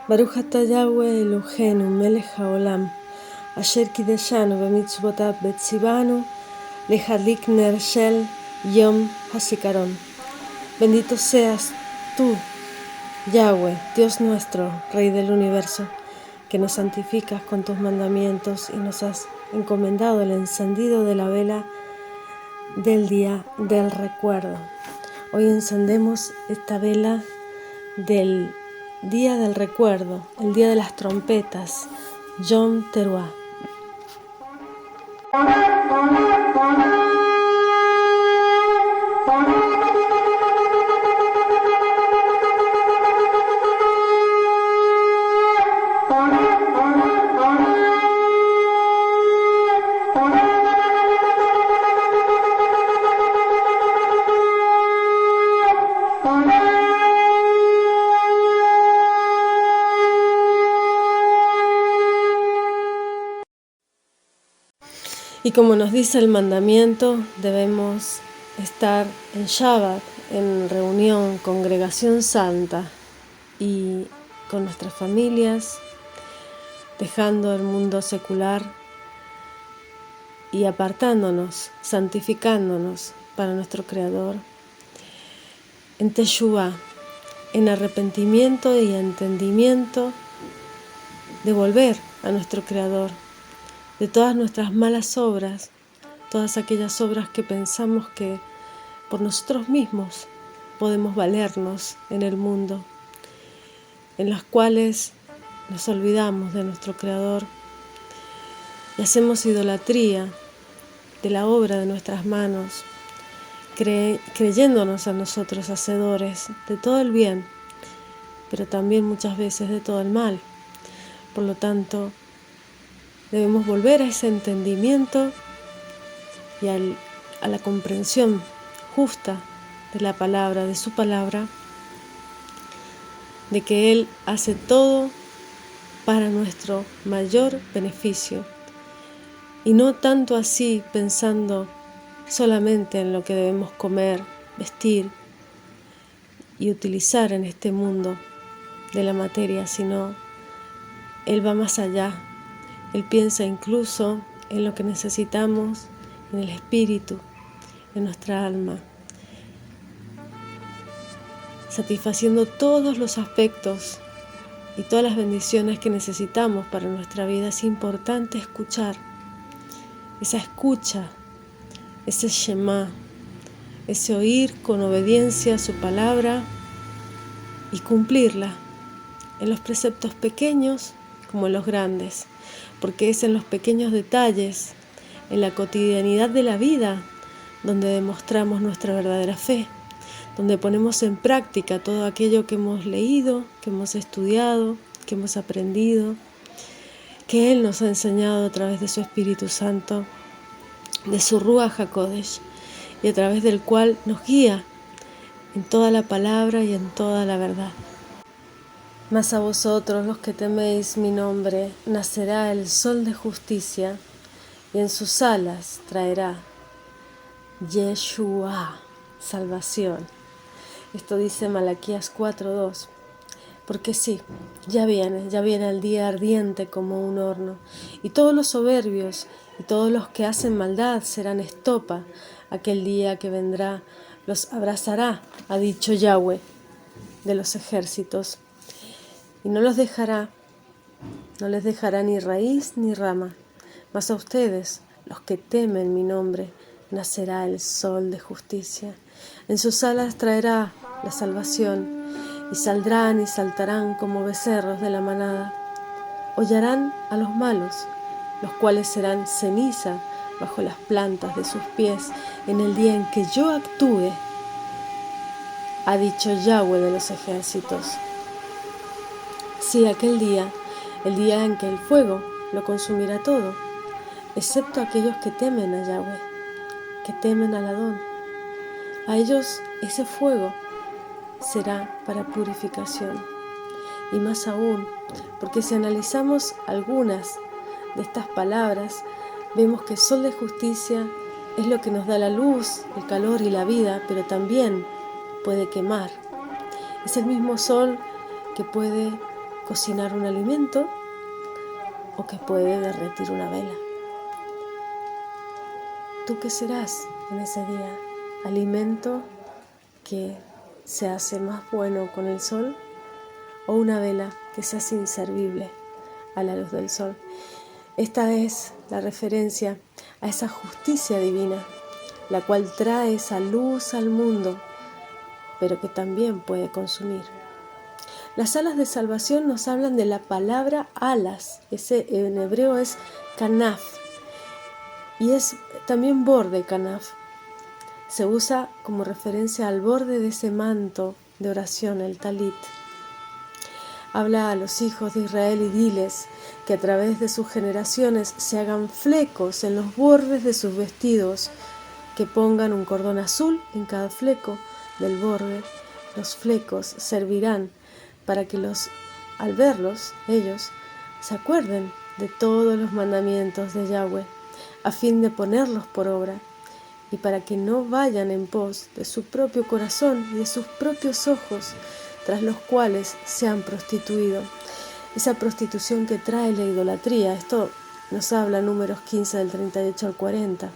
Baruch atah Yahweh Eloheinu melech haolam, asher kideshanu bemitzvotav betzivanu, lehadlik ner shel Yom HaZikaron. Bendito seas tú, Yahweh, Dios nuestro, Rey del universo, que nos santificas con tus mandamientos y nos has encomendado el encendido de la vela del día del recuerdo. Hoy encendemos esta vela del día del recuerdo, el día de las trompetas, Yom Teruah. Y como nos dice el mandamiento, debemos estar en Shabbat, en reunión, congregación santa y con nuestras familias, dejando el mundo secular y apartándonos, santificándonos para nuestro Creador, en Teshuvah, en arrepentimiento y entendimiento de volver a nuestro Creador, de todas nuestras malas obras, todas aquellas obras que pensamos que por nosotros mismos podemos valernos en el mundo, en las cuales nos olvidamos de nuestro Creador y hacemos idolatría de la obra de nuestras manos, creyéndonos a nosotros hacedores de todo el bien, pero también muchas veces de todo el mal. Por lo tanto, debemos volver a ese entendimiento y a la comprensión justa de la palabra, de su palabra, de que Él hace todo para nuestro mayor beneficio y no tanto así pensando solamente en lo que debemos comer, vestir y utilizar en este mundo de la materia, sino Él va más allá. Él piensa incluso en lo que necesitamos, en el espíritu, en nuestra alma, satisfaciendo todos los aspectos y todas las bendiciones que necesitamos para nuestra vida. Es importante escuchar, esa escucha, ese Shema, ese oír con obediencia a su palabra y cumplirla en los preceptos pequeños como en los grandes, porque es en los pequeños detalles, en la cotidianidad de la vida, donde demostramos nuestra verdadera fe, donde ponemos en práctica todo aquello que hemos leído, que hemos estudiado, que hemos aprendido, que Él nos ha enseñado a través de su Espíritu Santo, de su Ruach HaKodesh, y a través del cual nos guía en toda la palabra y en toda la verdad. Mas a vosotros, los que teméis mi nombre, nacerá el sol de justicia, y en sus alas traerá Yeshua, salvación. Esto dice Malaquías 4:2. Porque sí, ya viene el día ardiente como un horno, y todos los soberbios y todos los que hacen maldad serán estopa. Aquel día que vendrá los abrazará, ha dicho Yahweh de los ejércitos, y no les dejará ni raíz ni rama. Mas a ustedes, los que temen mi nombre, nacerá el sol de justicia. En sus alas traerá la salvación, y saldrán y saltarán como becerros de la manada. Hollarán a los malos, los cuales serán ceniza bajo las plantas de sus pies en el día en que yo actúe, ha dicho Yahweh de los ejércitos. Sí, aquel día, el día en que el fuego lo consumirá todo, excepto aquellos que temen a Yahweh, que temen al Adón. A ellos ese fuego será para purificación. Y más aún, porque si analizamos algunas de estas palabras, vemos que el sol de justicia es lo que nos da la luz, el calor y la vida, pero también puede quemar. Es el mismo sol que puede cocinar un alimento o que puede derretir una vela. ¿Tú qué serás en ese día? ¿Alimento que se hace más bueno con el sol o una vela que se hace inservible a la luz del sol? Esta es la referencia a esa justicia divina, la cual trae esa luz al mundo, pero que también puede consumir. Las alas de salvación nos hablan de la palabra alas, ese en hebreo es kanaf, y es también borde kanaf. Se usa como referencia al borde de ese manto de oración, el talit. Habla a los hijos de Israel y diles que a través de sus generaciones se hagan flecos en los bordes de sus vestidos, que pongan un cordón azul en cada fleco del borde. Los flecos servirán para que al verlos, ellos se acuerden de todos los mandamientos de Yahweh, a fin de ponerlos por obra, y para que no vayan en pos de su propio corazón y de sus propios ojos, tras los cuales se han prostituido. Esa prostitución que trae la idolatría, esto nos habla Números 15 del 38 al 40.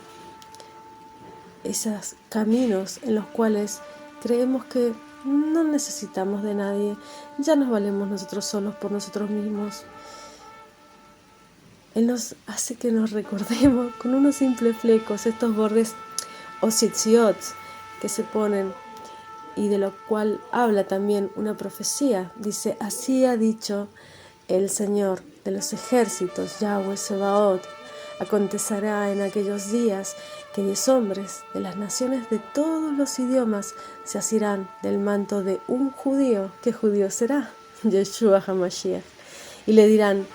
Esos caminos en los cuales creemos que no necesitamos de nadie, ya nos valemos nosotros solos por nosotros mismos. Él nos hace que nos recordemos con unos simples flecos, estos bordes o tzitziot que se ponen, y de lo cual habla también una profecía. Dice: así ha dicho el Señor de los ejércitos, Yahweh Sebaot, acontecerá en aquellos días que 10 hombres de las naciones de todos los idiomas se asirán del manto de un judío. ¿Qué judío será? Yeshua HaMashiach. Y le dirán: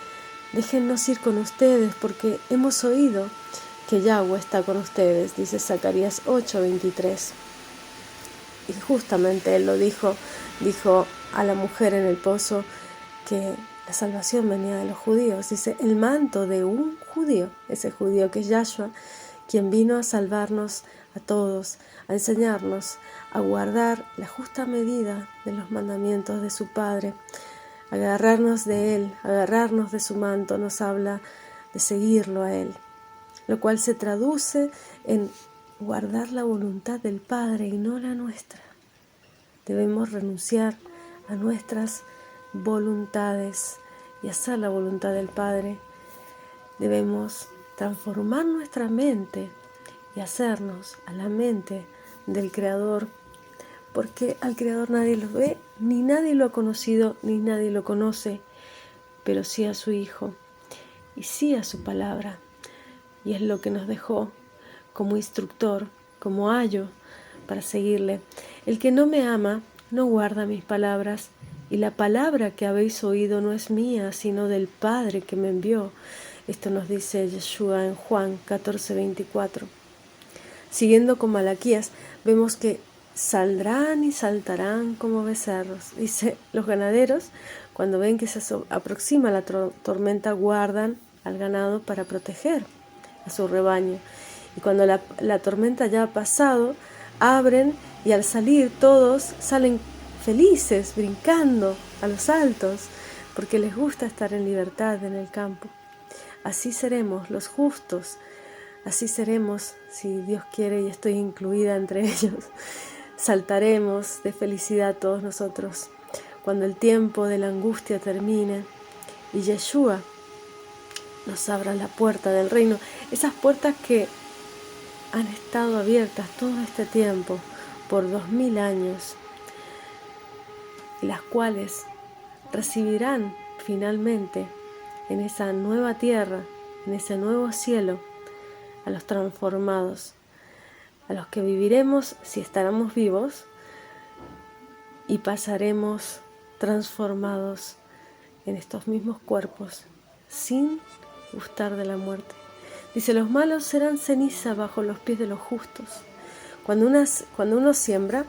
déjennos ir con ustedes, porque hemos oído que Yahweh está con ustedes, dice Zacarías 8:23. Y justamente él lo dijo a la mujer en el pozo que la salvación venía de los judíos. Dice: el manto de un judío, ese judío que es Yahshua, quien vino a salvarnos a todos, a enseñarnos a guardar la justa medida de los mandamientos de su Padre, agarrarnos de él, agarrarnos de su manto. Nos habla de seguirlo a él, lo cual se traduce en guardar la voluntad del Padre y no la nuestra. Debemos renunciar a nuestras voluntades y hacer la voluntad del Padre. Debemos transformar nuestra mente y hacernos a la mente del Creador, porque al Creador nadie lo ve, ni nadie lo ha conocido, ni nadie lo conoce, pero sí a su Hijo y sí a su palabra. Y es lo que nos dejó como instructor, como ayo para seguirle. El que no me ama no guarda mis palabras, y la palabra que habéis oído no es mía, sino del Padre que me envió. Esto nos dice Yeshua en Juan 14:24. Siguiendo con Malaquías, vemos que saldrán y saltarán como becerros. Dice: los ganaderos, cuando ven que se aproxima la tormenta, guardan al ganado para proteger a su rebaño. Y cuando la tormenta ya ha pasado, abren, y al salir todos salen felices, brincando a los altos, porque les gusta estar en libertad en el campo. Así seremos los justos, así seremos, si Dios quiere, y estoy incluida entre ellos. Saltaremos de felicidad todos nosotros cuando el tiempo de la angustia termine y Yeshua nos abra la puerta del reino, esas puertas que han estado abiertas todo este tiempo, por 2000 años, y las cuales recibirán finalmente en esa nueva tierra, en ese nuevo cielo, a los transformados, a los que viviremos si estaremos vivos, y pasaremos transformados en estos mismos cuerpos, sin gustar de la muerte. Dice: los malos serán ceniza bajo los pies de los justos. Cuando uno siembra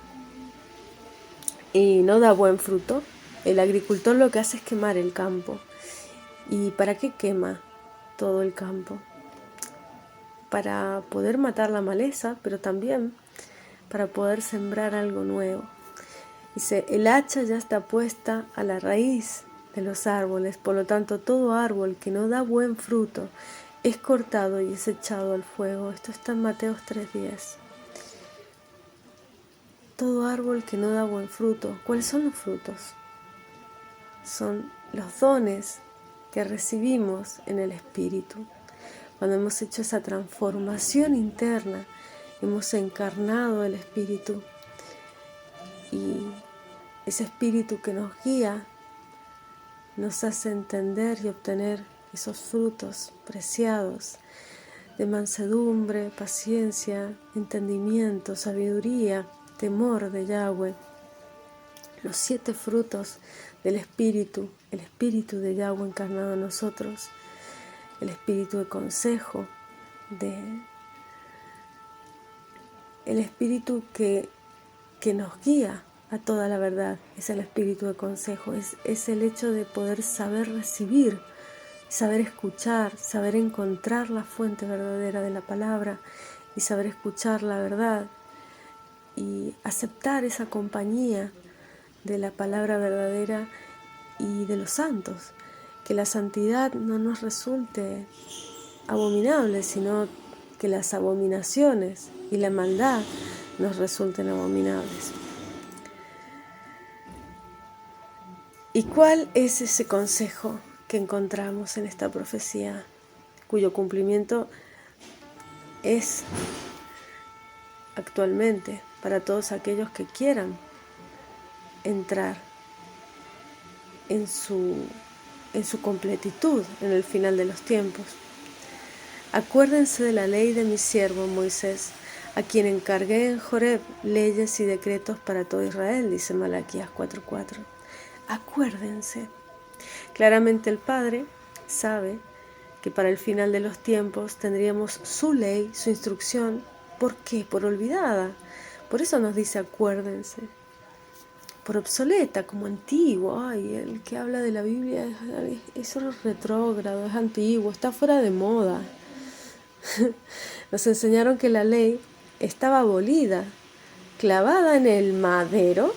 y no da buen fruto, el agricultor lo que hace es quemar el campo. ¿Y para qué quema todo el campo? Para poder matar la maleza, pero también para poder sembrar algo nuevo. Dice: el hacha ya está puesta a la raíz de los árboles. Por lo tanto, todo árbol que no da buen fruto es cortado y es echado al fuego. Esto está en Mateo 3:10. Todo árbol que no da buen fruto. ¿Cuáles son los frutos? Son los dones que recibimos en el Espíritu. Cuando hemos hecho esa transformación interna, hemos encarnado el Espíritu, y ese Espíritu que nos guía nos hace entender y obtener esos frutos preciados de mansedumbre, paciencia, entendimiento, sabiduría, temor de Yahweh. Los 7 frutos del Espíritu, el Espíritu de Yahweh encarnado en nosotros, el Espíritu de consejo, el Espíritu que nos guía a toda la verdad, es el Espíritu de consejo, es el hecho de poder saber recibir, saber escuchar, saber encontrar la fuente verdadera de la palabra y saber escuchar la verdad y aceptar esa compañía de la palabra verdadera y de los santos. Que la santidad no nos resulte abominable, sino que las abominaciones y la maldad nos resulten abominables. ¿Y cuál es ese consejo que encontramos en esta profecía, cuyo cumplimiento es actualmente para todos aquellos que quieran entrar en su completitud en el final de los tiempos? Acuérdense de la ley de mi siervo Moisés, a quien encargué en Joreb leyes y decretos para todo Israel, dice Malaquías 4:4. Acuérdense. Claramente el Padre sabe que para el final de los tiempos tendríamos su ley, su instrucción. ¿Por qué? Por olvidada. Por eso nos dice acuérdense. Por obsoleta, como antiguo. Ay, el que habla de la Biblia es solo retrógrado, es antiguo, está fuera de moda. Nos enseñaron que la ley estaba abolida, clavada en el madero.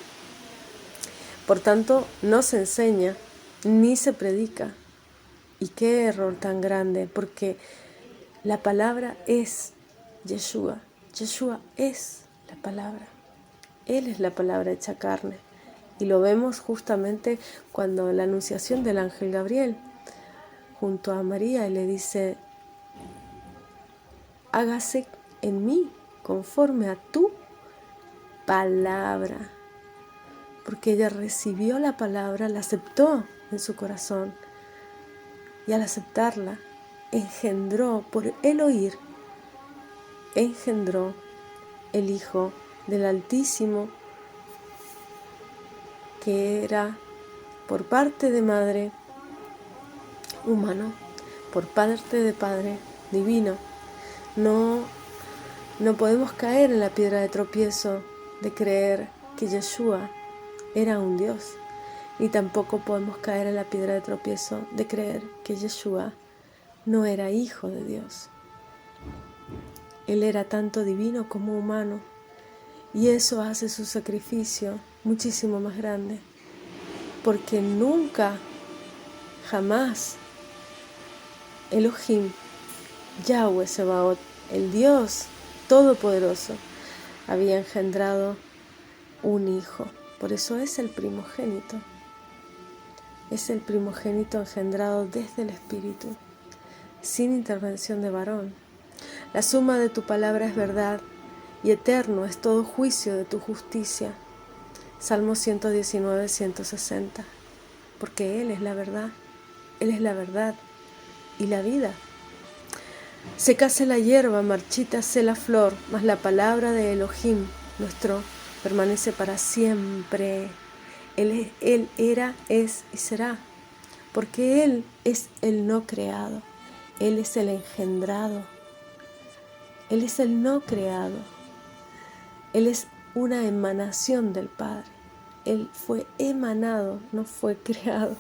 Por tanto, no se enseña ni se predica. Y qué error tan grande, porque la palabra es Yeshua. Yeshua es la palabra. Él es la palabra hecha carne. Y lo vemos justamente cuando la anunciación del ángel Gabriel junto a María y le dice: hágase en mí conforme a tu palabra. Porque ella recibió la palabra, la aceptó en su corazón. Y al aceptarla, engendró, por el oír, engendró el Hijo del Altísimo, que era por parte de madre humano, por parte de padre divino. No podemos caer en la piedra de tropiezo de creer que Yeshua era un Dios, ni tampoco podemos caer en la piedra de tropiezo de creer que Yeshua no era hijo de Dios. Él era tanto divino como humano, y eso hace su sacrificio muchísimo más grande, porque nunca, jamás, Elohim, Yahweh Sebaot, el Dios Todopoderoso, había engendrado un hijo. Por eso es el primogénito. Es el primogénito engendrado desde el Espíritu, sin intervención de varón. La suma de tu palabra es verdad, y eterno es todo juicio de tu justicia. Salmo 119, 160. Porque Él es la verdad. Él es la verdad y la vida. Sécase la hierba, marchítase la flor, mas la palabra de Elohim nuestro permanece para siempre. Él era, es y será, porque Él es el no creado, Él es el engendrado, Él es el no creado, Él es una emanación del Padre. Él fue emanado, no fue creado.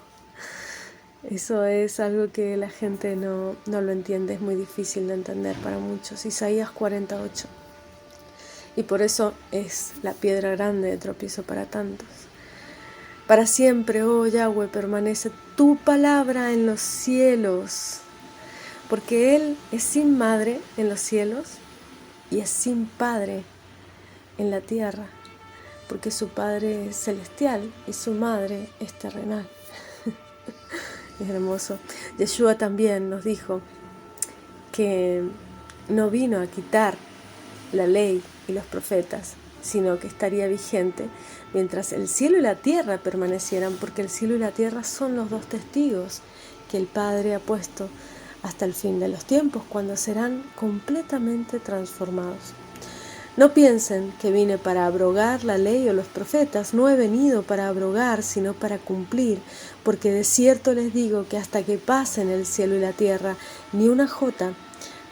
Eso es algo que la gente no lo entiende, es muy difícil de entender para muchos. Isaías 48. Y por eso es la piedra grande de tropiezo para tantos. Para siempre, oh Yahweh, permanece tu palabra en los cielos, porque Él es sin madre en los cielos y es sin padre en la tierra, porque su padre es celestial y su madre es terrenal. Es hermoso. Yeshua también nos dijo que no vino a quitar la ley y los profetas, sino que estaría vigente mientras el cielo y la tierra permanecieran, porque el cielo y la tierra son los dos testigos que el Padre ha puesto hasta el fin de los tiempos, cuando serán completamente transformados. No piensen que vine para abrogar la ley o los profetas. No he venido para abrogar, sino para cumplir, porque de cierto les digo que hasta que pasen el cielo y la tierra, ni una jota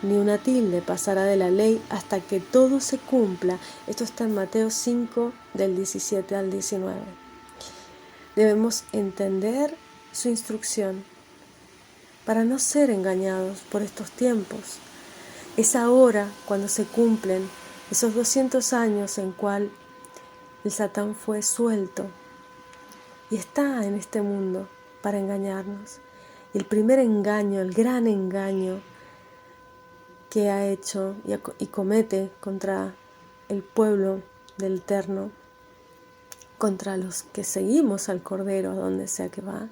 ni una tilde pasará de la ley hasta que todo se cumpla. Esto está en Mateo 5, del 17 al 19. Debemos entender su instrucción para no ser engañados por estos tiempos. Es ahora cuando se cumplen esos 200 años en cual el Satán fue suelto y está en este mundo para engañarnos. Y el primer engaño, el gran engaño que ha hecho y comete contra el pueblo del Eterno, contra los que seguimos al Cordero a donde sea que va,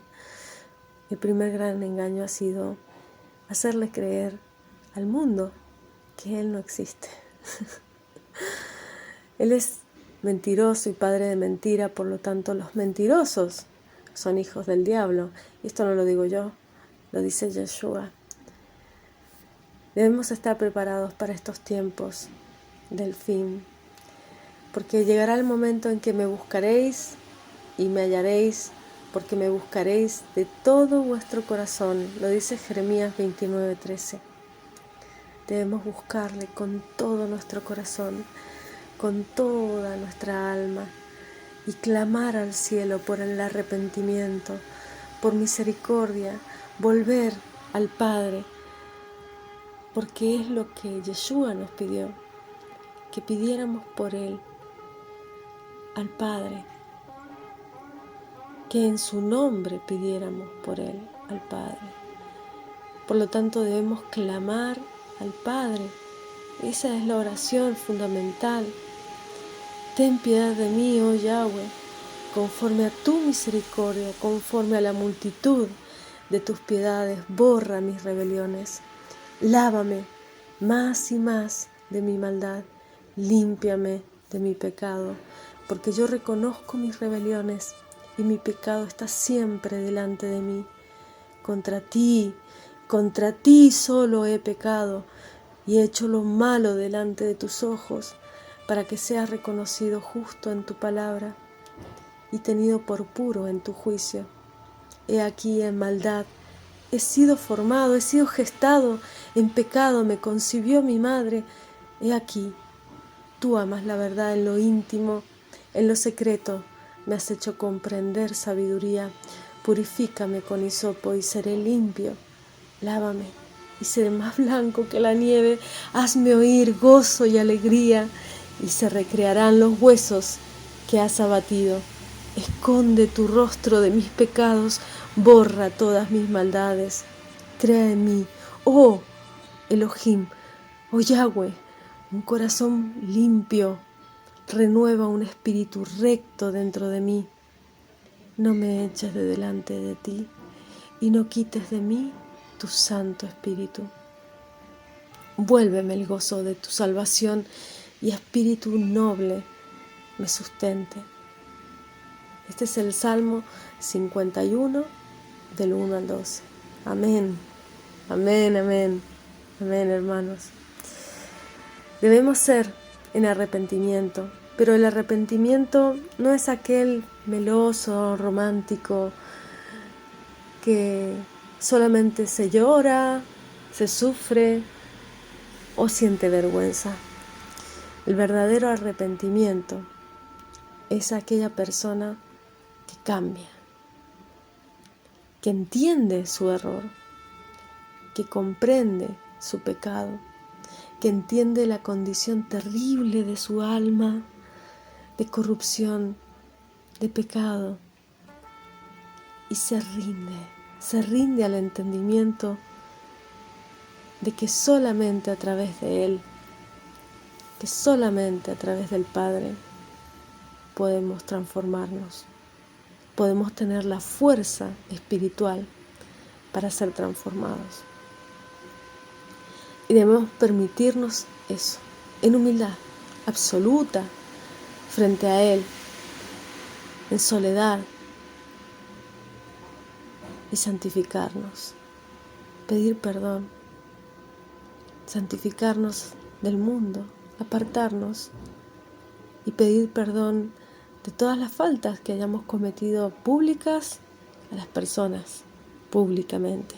el primer gran engaño ha sido hacerle creer al mundo que Él no existe. Él es mentiroso y padre de mentira, por lo tanto los mentirosos son hijos del diablo. Y esto no lo digo yo, lo dice Yeshua. Debemos estar preparados para estos tiempos del fin, porque llegará el momento en que me buscaréis y me hallaréis, porque me buscaréis de todo vuestro corazón. Lo dice Jeremías 29:13. Debemos buscarle con todo nuestro corazón, con toda nuestra alma, y clamar al cielo por el arrepentimiento, por misericordia, volver al Padre, porque es lo que Yeshua nos pidió, que pidiéramos por Él al Padre, que en su nombre pidiéramos por Él al Padre. Por lo tanto debemos clamar al Padre. Esa es la oración fundamental. Ten piedad de mí, oh Yahweh, conforme a tu misericordia, conforme a la multitud de tus piedades, borra mis rebeliones. Lávame más y más de mi maldad, límpiame de mi pecado, porque yo reconozco mis rebeliones y mi pecado está siempre delante de mí. Contra ti solo he pecado y he hecho lo malo delante de tus ojos, para que seas reconocido justo en tu palabra y tenido por puro en tu juicio. He aquí en maldad he sido formado, he sido gestado, en pecado me concibió mi madre. He aquí, tú amas la verdad en lo íntimo, en lo secreto me has hecho comprender sabiduría. Purifícame con hisopo y seré limpio. Lávame y seré más blanco que la nieve. Hazme oír gozo y alegría, y se recrearán los huesos que has abatido. Esconde tu rostro de mis pecados, borra todas mis maldades. Crea en mí, oh Elohim, oh Yahweh, un corazón limpio. Renueva un espíritu recto dentro de mí. No me eches de delante de ti y no quites de mí tu Santo Espíritu. Vuélveme el gozo de tu salvación y espíritu noble me sustente. Este es el Salmo 51, del 1 al 12. Amén, amén, amén, amén, hermanos. Debemos ser en arrepentimiento, pero el arrepentimiento no es aquel meloso, romántico, que solamente se llora, se sufre o siente vergüenza. El verdadero arrepentimiento es aquella persona que cambia, que entiende su error, que comprende su pecado, que entiende la condición terrible de su alma, de corrupción, de pecado, y se rinde al entendimiento de que solamente a través de Él, que solamente a través del Padre podemos transformarnos, podemos tener la fuerza espiritual para ser transformados. Y debemos permitirnos eso, en humildad absoluta, frente a Él, en soledad, y santificarnos, pedir perdón, santificarnos del mundo, apartarnos y pedir perdón de todas las faltas que hayamos cometido públicas a las personas, públicamente,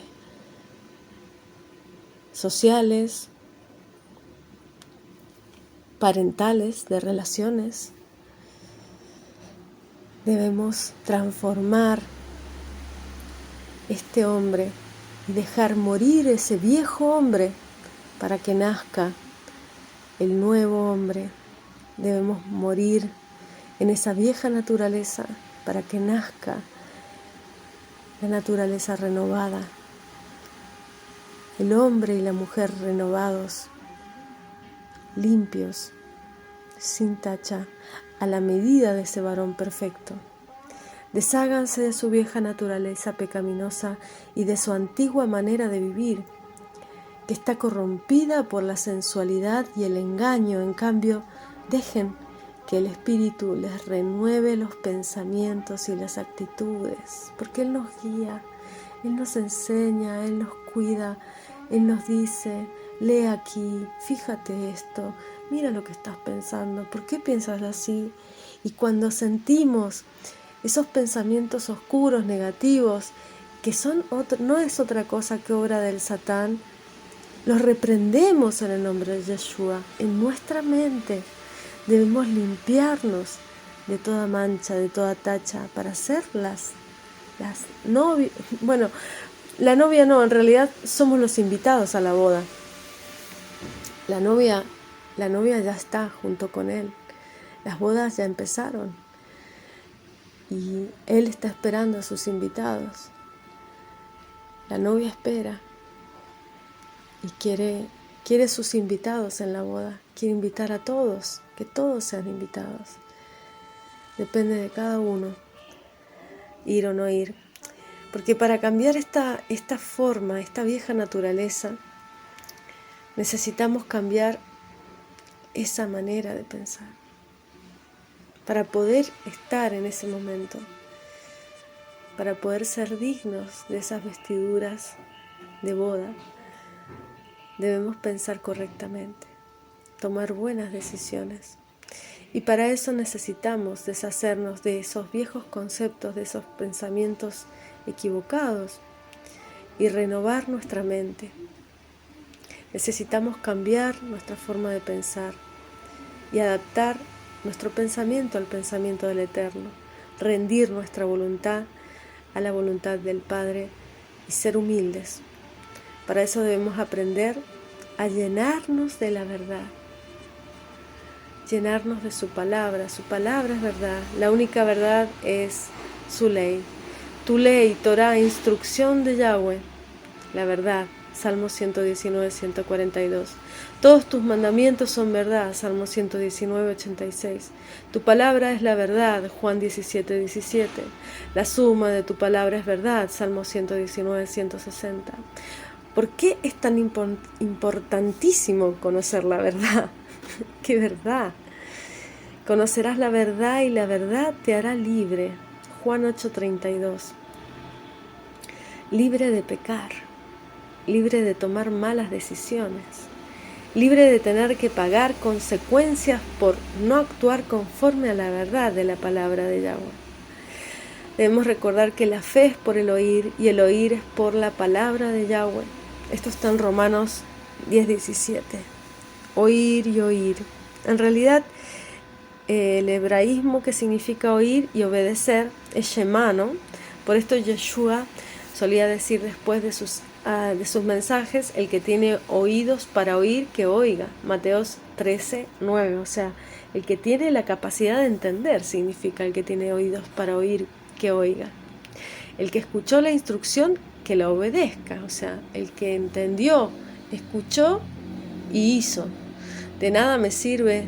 sociales, parentales, de relaciones. Debemos transformar este hombre y dejar morir ese viejo hombre para que nazca el nuevo hombre. Debemos morir en esa vieja naturaleza para que nazca la naturaleza renovada, el hombre y la mujer renovados, limpios, sin tacha, a la medida de ese varón perfecto. Desháganse de su vieja naturaleza pecaminosa y de su antigua manera de vivir, que está corrompida por la sensualidad y el engaño. En cambio, dejen que el Espíritu les renueve los pensamientos y las actitudes, porque Él nos guía, Él nos enseña, Él nos cuida, Él nos dice: lee aquí, fíjate esto, mira lo que estás pensando, ¿por qué piensas así? Y cuando sentimos esos pensamientos oscuros, negativos, que no es otra cosa que obra del Satán, los reprendemos en el nombre de Yeshua, en nuestra mente. Debemos limpiarnos de toda mancha, de toda tacha, para ser las novias. Bueno, la novia no, en realidad somos los invitados a la boda. La novia ya está junto con Él. Las bodas ya empezaron. Y Él está esperando a sus invitados. La novia espera y quiere sus invitados en la boda. Quiere invitar a todos, que todos sean invitados. Depende de cada uno, ir o no ir. Porque para cambiar esta forma, esta vieja naturaleza, necesitamos cambiar esa manera de pensar. Para poder estar en ese momento, para poder ser dignos de esas vestiduras de boda, debemos pensar correctamente, tomar buenas decisiones. Y para eso necesitamos deshacernos de esos viejos conceptos, de esos pensamientos equivocados y renovar nuestra mente. Necesitamos cambiar nuestra forma de pensar y adaptar nuestro pensamiento al pensamiento del Eterno, rendir nuestra voluntad a la voluntad del Padre y ser humildes. Para eso debemos aprender a llenarnos de la verdad, llenarnos de su palabra. Su palabra es verdad, la única verdad es su ley. Tu ley, Torah, instrucción de Yahweh, la verdad. Salmo 119, 142. Todos tus mandamientos son verdad. Salmo 119, 86. Tu palabra es la verdad. Juan 17, 17. La suma de tu palabra es verdad. Salmo 119, 160. ¿Por qué es tan importantísimo conocer la verdad? ¿Qué verdad? Conocerás la verdad y la verdad te hará libre. Juan 8, 32. Libre de pecar, libre de tomar malas decisiones, libre de tener que pagar consecuencias por no actuar conforme a la verdad de la palabra de Yahweh. Debemos recordar que la fe es por el oír y el oír es por la palabra de Yahweh. Esto está en Romanos 10:17. Oír y oír. En realidad, el hebraísmo que significa oír y obedecer es Shema, ¿no? Por esto Yeshua solía decir después de sus mensajes: el que tiene oídos para oír, que oiga. Mateos 13:9. O sea, el que tiene la capacidad de entender significa el que tiene oídos para oír, que oiga. El que escuchó la instrucción, que la obedezca. O sea, el que entendió, escuchó y hizo. De nada me sirve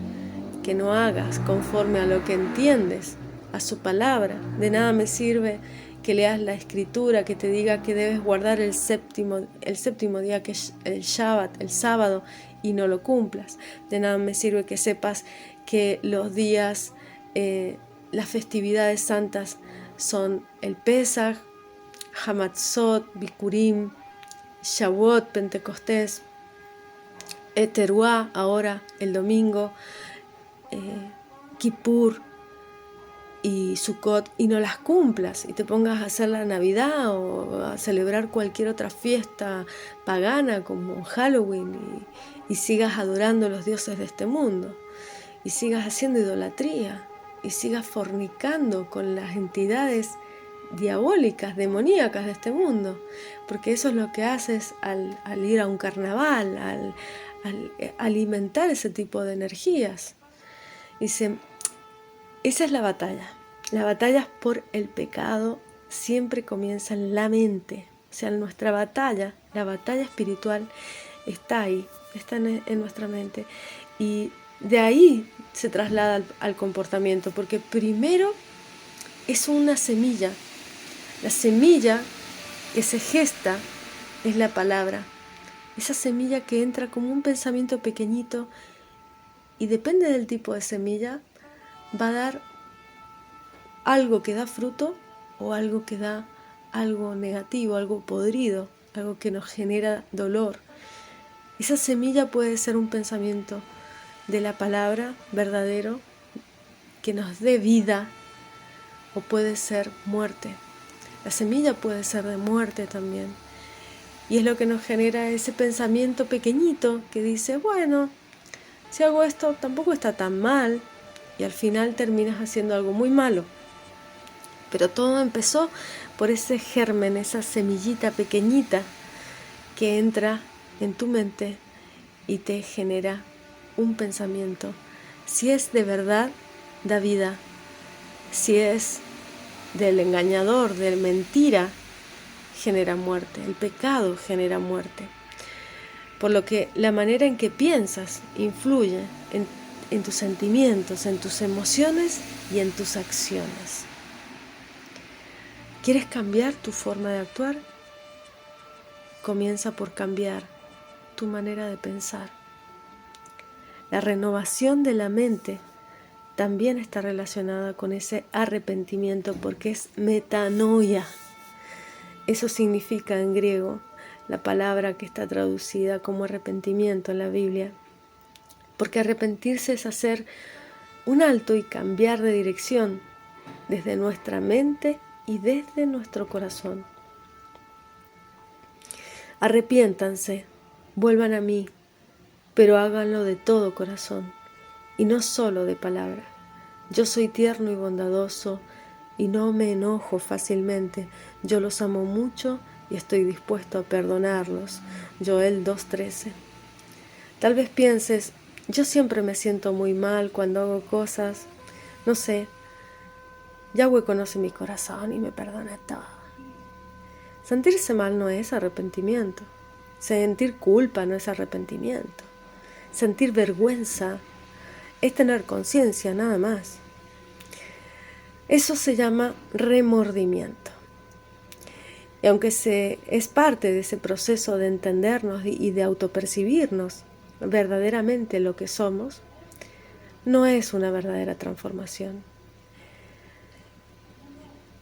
que no hagas conforme a lo que entiendes, a su palabra. De nada me sirve que leas la escritura, que te diga que debes guardar el séptimo día, que es el Shabbat, el sábado, y no lo cumplas. De nada me sirve que sepas que los días, las festividades santas son el Pesaj, Hamatzot, Bikurim, Shavuot, Pentecostés, Teruá, ahora el domingo, Kippur y Sukkot, y no las cumplas y te pongas a hacer la Navidad o a celebrar cualquier otra fiesta pagana como Halloween y sigas adorando a los dioses de este mundo y sigas haciendo idolatría y sigas fornicando con las entidades diabólicas, demoníacas de este mundo, porque eso es lo que haces al ir a un carnaval, al alimentar ese tipo de energías. Dice, esa es la batalla. La batalla por el pecado siempre comienza en la mente. O sea, nuestra batalla, la batalla espiritual está ahí, está en nuestra mente. Y de ahí se traslada al comportamiento, porque primero es una semilla. La semilla que se gesta es la palabra. Esa semilla que entra como un pensamiento pequeñito y depende del tipo de semilla, va a dar algo que da fruto o algo que da algo negativo, algo podrido, algo que nos genera dolor. Esa semilla puede ser un pensamiento de la palabra verdadero que nos dé vida o puede ser muerte. La semilla puede ser de muerte también. Y es lo que nos genera ese pensamiento pequeñito que dice, bueno, si hago esto tampoco está tan mal, y al final terminas haciendo algo muy malo. Pero todo empezó por ese germen, esa semillita pequeñita que entra en tu mente y te genera un pensamiento. Si es de verdad, da vida. Si es del engañador, de mentira, genera muerte. El pecado genera muerte. Por lo que la manera en que piensas influye en tus sentimientos, en tus emociones y en tus acciones. ¿Quieres cambiar tu forma de actuar? Comienza por cambiar tu manera de pensar. La renovación de la mente también está relacionada con ese arrepentimiento porque es metanoia. Eso significa en griego la palabra que está traducida como arrepentimiento en la Biblia. Porque arrepentirse es hacer un alto y cambiar de dirección desde nuestra mente y desde nuestro corazón. Arrepiéntanse, vuelvan a mí, pero háganlo de todo corazón y no solo de palabra. Yo soy tierno y bondadoso y no me enojo fácilmente. Yo los amo mucho y estoy dispuesto a perdonarlos. Joel 2:13. Tal vez pienses, yo siempre me siento muy mal cuando hago cosas, no sé, Yahweh conoce mi corazón y me perdona todo. Sentirse mal no es arrepentimiento. Sentir culpa no es arrepentimiento. Sentir vergüenza es tener conciencia, nada más. Eso se llama remordimiento. Y aunque es parte de ese proceso de entendernos y de autopercibirnos verdaderamente lo que somos, no es una verdadera transformación.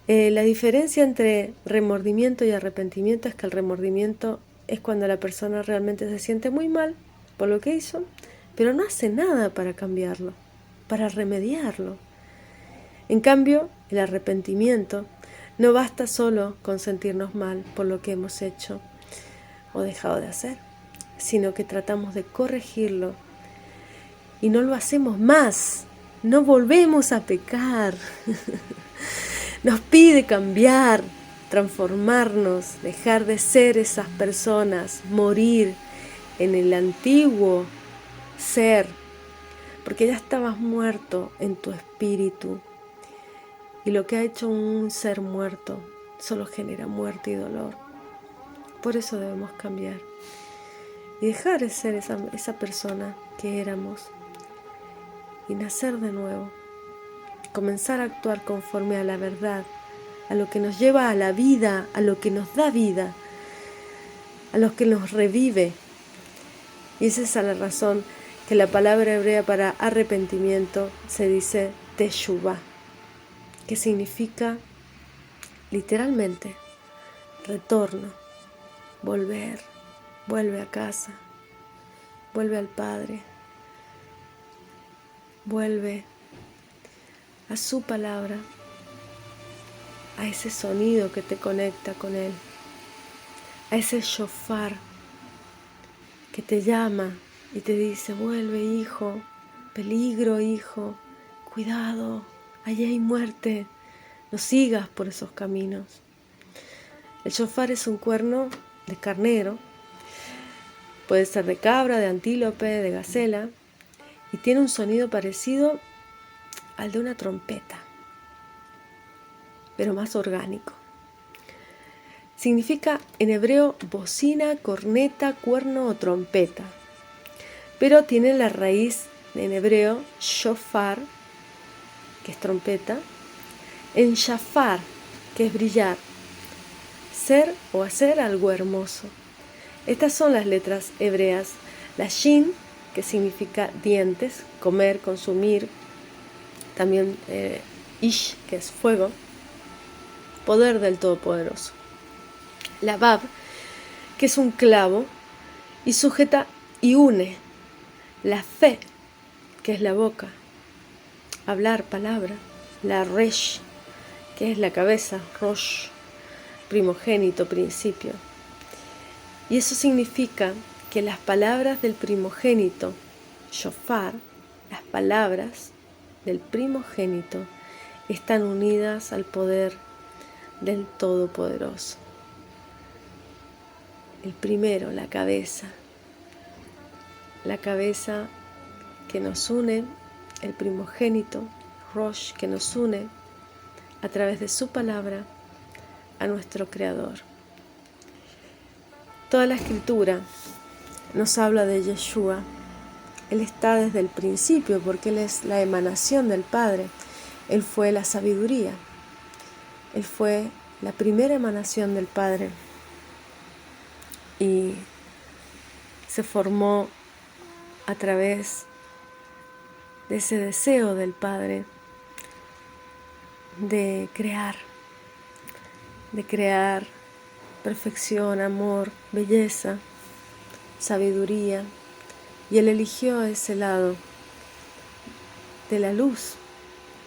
La diferencia entre remordimiento y arrepentimiento es que el remordimiento es cuando la persona realmente se siente muy mal por lo que hizo, pero no hace nada para cambiarlo, para remediarlo. En cambio, el arrepentimiento no basta solo con sentirnos mal por lo que hemos hecho o dejado de hacer, sino que tratamos de corregirlo y no lo hacemos más, no volvemos a pecar. Nos pide cambiar, transformarnos, dejar de ser esas personas, morir en el antiguo ser, porque ya estabas muerto en tu espíritu. Y lo que ha hecho un ser muerto solo genera muerte y dolor. Por eso debemos cambiar y dejar de ser esa persona que éramos y nacer de nuevo, comenzar a actuar conforme a la verdad, a lo que nos lleva a la vida, a lo que nos da vida, a lo que nos revive. Y esa es la razón que la palabra hebrea para arrepentimiento se dice teshuvah, que significa literalmente retorno, volver, vuelve a casa, vuelve al Padre, vuelve a su palabra, a ese sonido que te conecta con Él, a ese shofar que te llama y te dice: vuelve, hijo, peligro, hijo, cuidado, allí hay muerte, no sigas por esos caminos. El shofar es un cuerno de carnero, puede ser de cabra, de antílope, de gacela, y tiene un sonido parecido al de una trompeta, pero más orgánico. Significa en hebreo bocina, corneta, cuerno o trompeta, pero tiene la raíz en hebreo shofar, que es trompeta, en shafar, que es brillar, ser o hacer algo hermoso. Estas son las letras hebreas: la shin, que significa dientes, comer, consumir, también ish, que es fuego, poder del Todopoderoso. La Vav, que es un clavo y sujeta y une. La Fe, que es la boca, hablar, palabra. La Resh, que es la cabeza, Rosh, primogénito, principio. Y eso significa que las palabras del primogénito, shofar, las palabras del primogénito, están unidas al poder del Todopoderoso. El primero, la cabeza que nos une, el primogénito, Rosh, que nos une a través de su palabra a nuestro Creador. Toda la Escritura nos habla de Yeshua. Él está desde el principio porque Él es la emanación del Padre. Él fue la sabiduría. Él fue la primera emanación del Padre. Y se formó a través de ese deseo del Padre de crear perfección, amor, belleza, sabiduría. Y Él eligió ese lado de la luz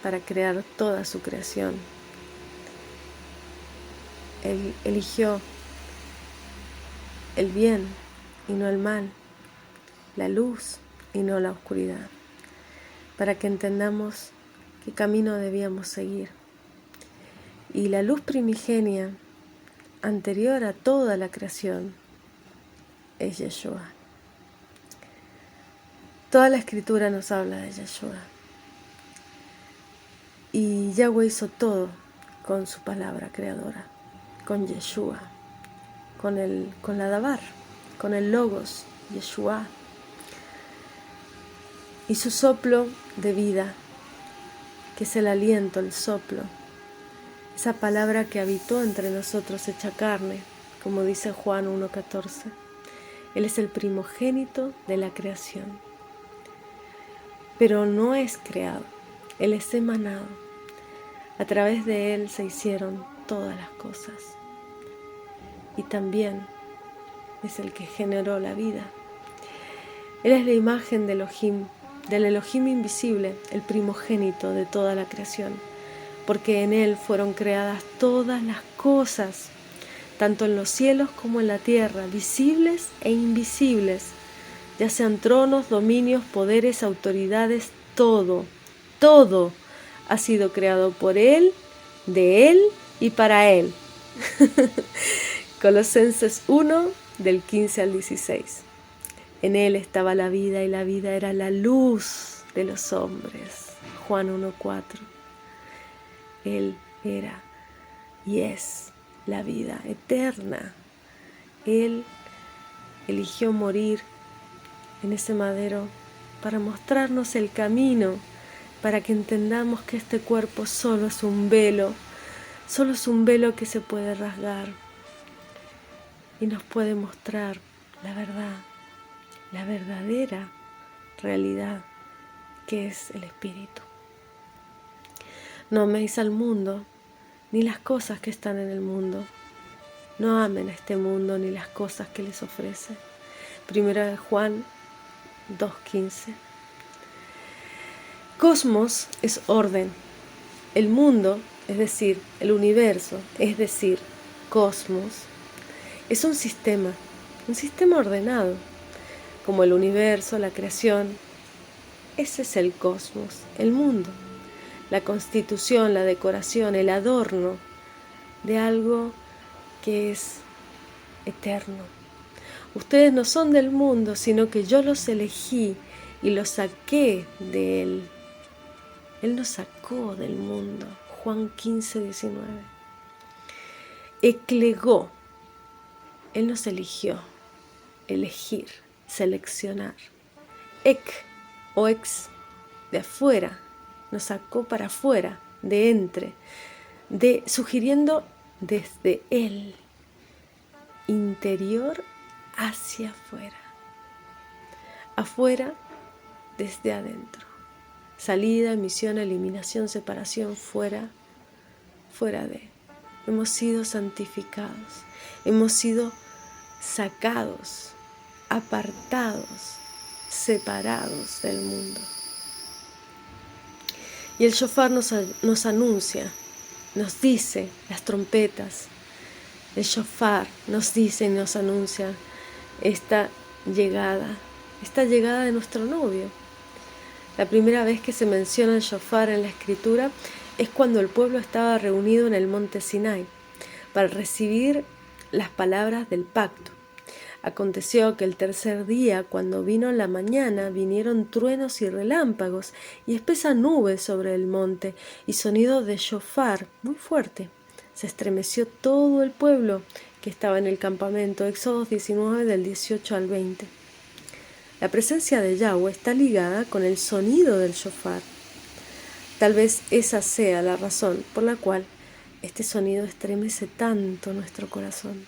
para crear toda su creación. Él eligió el bien y no el mal, la luz y no la oscuridad, para que entendamos qué camino debíamos seguir. Y la luz primigenia, anterior a toda la creación, es Yeshua. Toda la Escritura nos habla de Yeshua. Y Yahweh hizo todo con su palabra creadora, con Yeshua, con la Dabar, con el Logos, Yeshua. Y su soplo de vida, que es el aliento, el soplo, esa palabra que habitó entre nosotros hecha carne, como dice Juan 1:14. Él es el primogénito de la creación. Pero no es creado, Él es emanado. A través de Él se hicieron todas las cosas. Y también es el que generó la vida. Él es la imagen de Elohim, del Elohim invisible, el primogénito de toda la creación, porque en Él fueron creadas todas las cosas, tanto en los cielos como en la tierra, visibles e invisibles, ya sean tronos, dominios, poderes, autoridades, todo ha sido creado por Él, de Él y para Él. Colosenses 1, del 15 al 16. En Él estaba la vida y la vida era la luz de los hombres. Juan 1:4. Él era y es la vida eterna. Él eligió morir en ese madero para mostrarnos el camino, para que entendamos que este cuerpo solo es un velo que se puede rasgar y nos puede mostrar la verdad, la verdadera realidad que es el espíritu. No améis al mundo ni las cosas que están en el mundo. No amen a este mundo ni las cosas que les ofrece. Primera de Juan 2:15. Cosmos es orden. El mundo, es decir, el universo, es decir, cosmos, es un sistema ordenado, como el universo, la creación. Ese es el cosmos, el mundo, la constitución, la decoración, el adorno de algo que es eterno. Ustedes no son del mundo, sino que yo los elegí y los saqué de él. Él nos sacó del mundo. Juan 15:19. Eclegó. Él nos eligió. Elegir, seleccionar. Ec o ex, de afuera. Nos sacó para afuera, de entre, sugiriendo desde él, interior hacia afuera. Afuera, desde adentro. Salida, emisión, eliminación, separación, fuera de. Hemos sido santificados, hemos sido sacados, apartados, separados del mundo. Y el shofar nos anuncia, nos dice, las trompetas, el shofar nos dice y nos anuncia esta llegada de nuestro novio. La primera vez que se menciona el shofar en la escritura es cuando el pueblo estaba reunido en el monte Sinai para recibir las palabras del pacto. Aconteció que el tercer día, cuando vino la mañana, vinieron truenos y relámpagos y espesa nube sobre el monte y sonido de shofar muy fuerte. Se estremeció todo el pueblo que estaba en el campamento. Éxodo 19 del 18 al 20. La presencia de Yahweh está ligada con el sonido del shofar. Tal vez esa sea la razón por la cual este sonido estremece tanto nuestro corazón.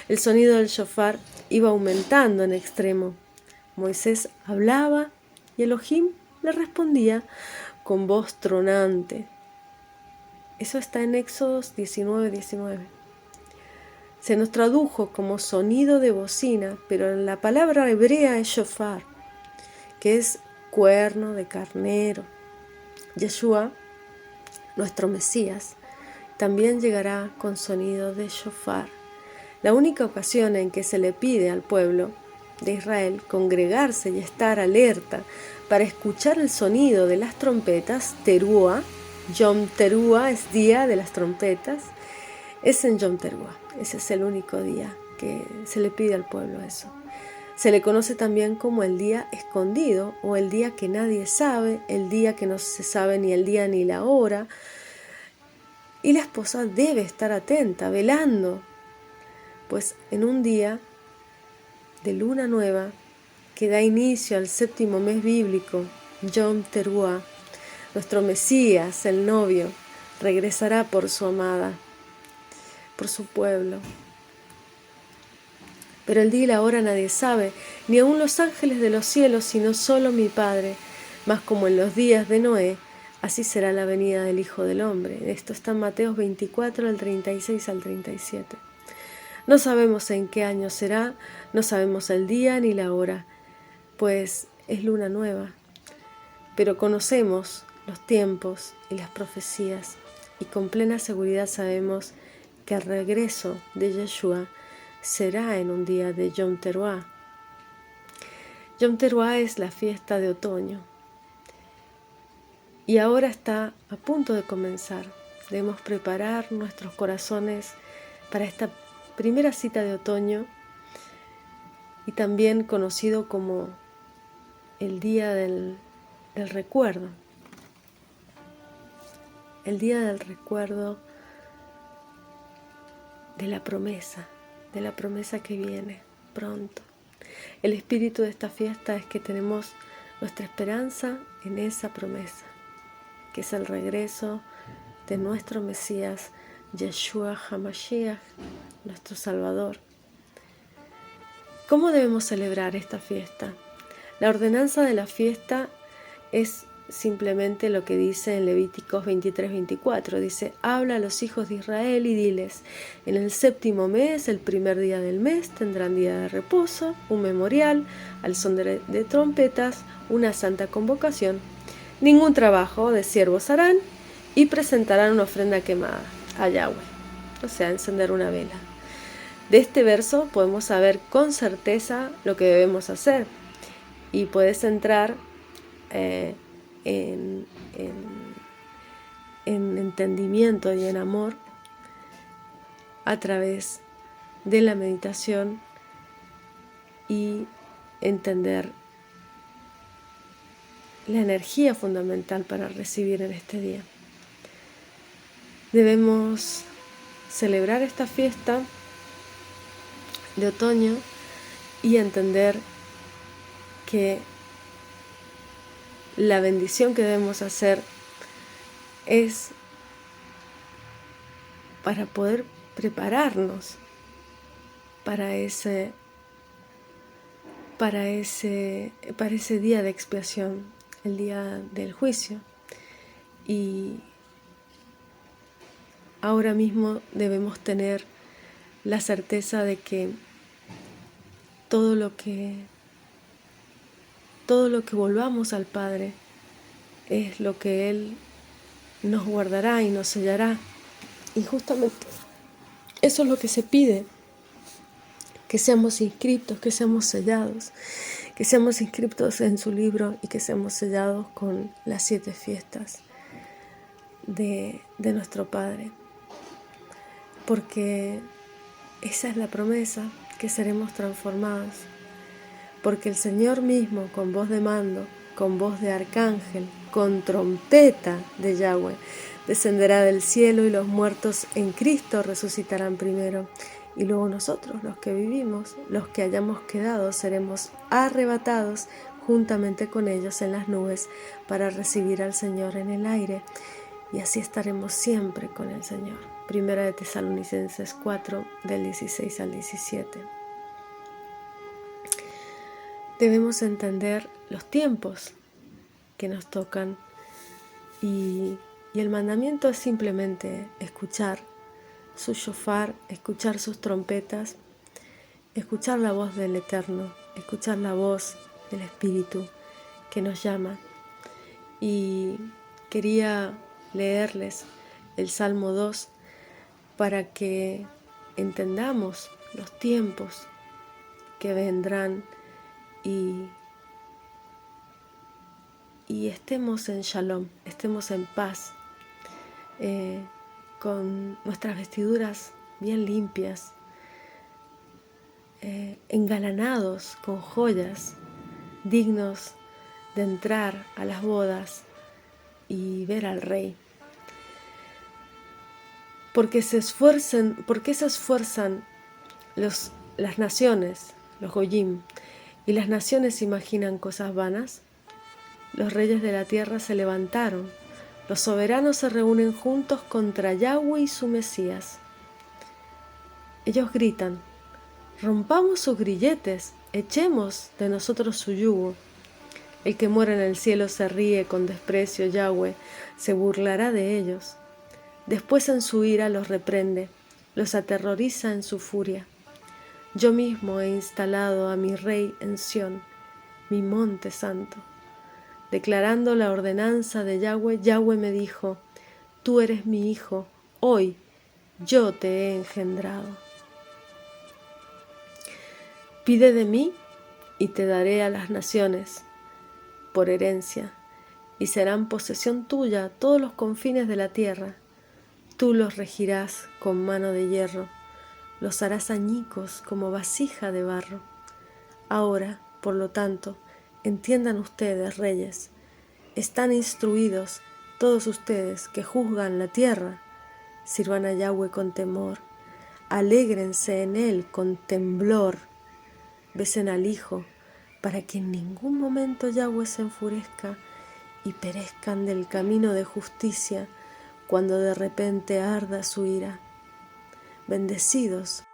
El sonido del shofar iba aumentando en extremo. Moisés hablaba y Elohim le respondía con voz tronante. Eso está en Éxodo 19:19. Se nos tradujo como sonido de bocina, pero en la palabra hebrea es shofar, que es cuerno de carnero. Yeshua, nuestro Mesías, también llegará con sonido de shofar. La única ocasión en que se le pide al pueblo de Israel congregarse y estar alerta para escuchar el sonido de las trompetas, Teruah, Yom Teruah es día de las trompetas, es en Yom Teruah. Ese es el único día que se le pide al pueblo eso. Se le conoce también como el día escondido o el día que nadie sabe, el día que no se sabe ni el día ni la hora. Y la esposa debe estar atenta, velando, pues en un día de luna nueva que da inicio al séptimo mes bíblico, Yom Teruah, nuestro Mesías, el novio, regresará por su amada, por su pueblo. Pero el día y la hora nadie sabe, ni aun los ángeles de los cielos, sino solo mi Padre. Mas como en los días de Noé, así será la venida del Hijo del Hombre. Esto está en Mateo 24, del 36 al 37. No sabemos en qué año será, no sabemos el día ni la hora, pues es luna nueva. Pero conocemos los tiempos y las profecías, y con plena seguridad sabemos que el regreso de Yeshua será en un día de Yom Teruah. Yom Teruah es la fiesta de otoño y ahora está a punto de comenzar. Debemos preparar nuestros corazones para esta primera cita de otoño y también conocido como el día del recuerdo. El día del recuerdo de la promesa que viene pronto. El espíritu de esta fiesta es que tenemos nuestra esperanza en esa promesa, que es el regreso de nuestro Mesías, Yeshua HaMashiach, nuestro Salvador. ¿Cómo debemos celebrar esta fiesta? La ordenanza de la fiesta es simplemente lo que dice en Levíticos 23-24. Dice: habla a los hijos de Israel y diles: en el 7º mes, el primer día del mes, tendrán día de reposo, un memorial, al son de trompetas, una santa convocación. Ningún trabajo de siervos harán y presentarán una ofrenda quemada a Yahweh, o sea, encender una vela. De este verso podemos saber con certeza lo que debemos hacer, y puedes entrar en entendimiento y en amor a través de la meditación y entender la energía fundamental para recibir en este día. Debemos celebrar esta fiesta de otoño y entender que la bendición que debemos hacer es para poder prepararnos para ese día de expiación, el día del juicio. Y ahora mismo debemos tener la certeza de que todo lo que volvamos al Padre es lo que Él nos guardará y nos sellará. Y justamente eso es lo que se pide, que seamos inscriptos, que seamos sellados, que seamos inscriptos en su libro y que seamos sellados con las 7 fiestas de nuestro Padre. Porque esa es la promesa, que seremos transformados. Porque el Señor mismo, con voz de mando, con voz de arcángel, con trompeta de Yahweh, descenderá del cielo, y los muertos en Cristo resucitarán primero. Y luego nosotros, los que vivimos, los que hayamos quedado, seremos arrebatados juntamente con ellos en las nubes para recibir al Señor en el aire. Y así estaremos siempre con el Señor. Primera de Tesalonicenses 4, del 16 al 17. Debemos entender los tiempos que nos tocan y el mandamiento es simplemente escuchar su shofar, escuchar sus trompetas, escuchar la voz del Eterno, escuchar la voz del Espíritu que nos llama. Y quería leerles el Salmo 2 para que entendamos los tiempos que vendrán y estemos en shalom, estemos en paz, con nuestras vestiduras bien limpias, engalanados con joyas, dignos de entrar a las bodas y ver al Rey. ¿Por qué se esfuerzan las naciones, los goyim, y las naciones imaginan cosas vanas? Los reyes de la tierra se levantaron, los soberanos se reúnen juntos contra Yahweh y su Mesías. Ellos gritan: rompamos sus grilletes, echemos de nosotros su yugo. El que mora en el cielo se ríe con desprecio, Yahweh se burlará de ellos. Después en su ira los reprende, los aterroriza en su furia. Yo mismo he instalado a mi rey en Sión, mi monte santo. Declarando la ordenanza de Yahweh, Yahweh me dijo: tú eres mi hijo, hoy yo te he engendrado. Pide de mí y te daré a las naciones por herencia, y serán posesión tuya todos los confines de la tierra. Tú los regirás con mano de hierro, los harás añicos como vasija de barro. Ahora, por lo tanto, entiendan ustedes, reyes, están instruidos todos ustedes que juzgan la tierra, sirvan a Yahweh con temor, alégrense en él con temblor, besen al Hijo, para que en ningún momento Yahweh se enfurezca y perezcan del camino de justicia cuando de repente arda su ira. Bendecidos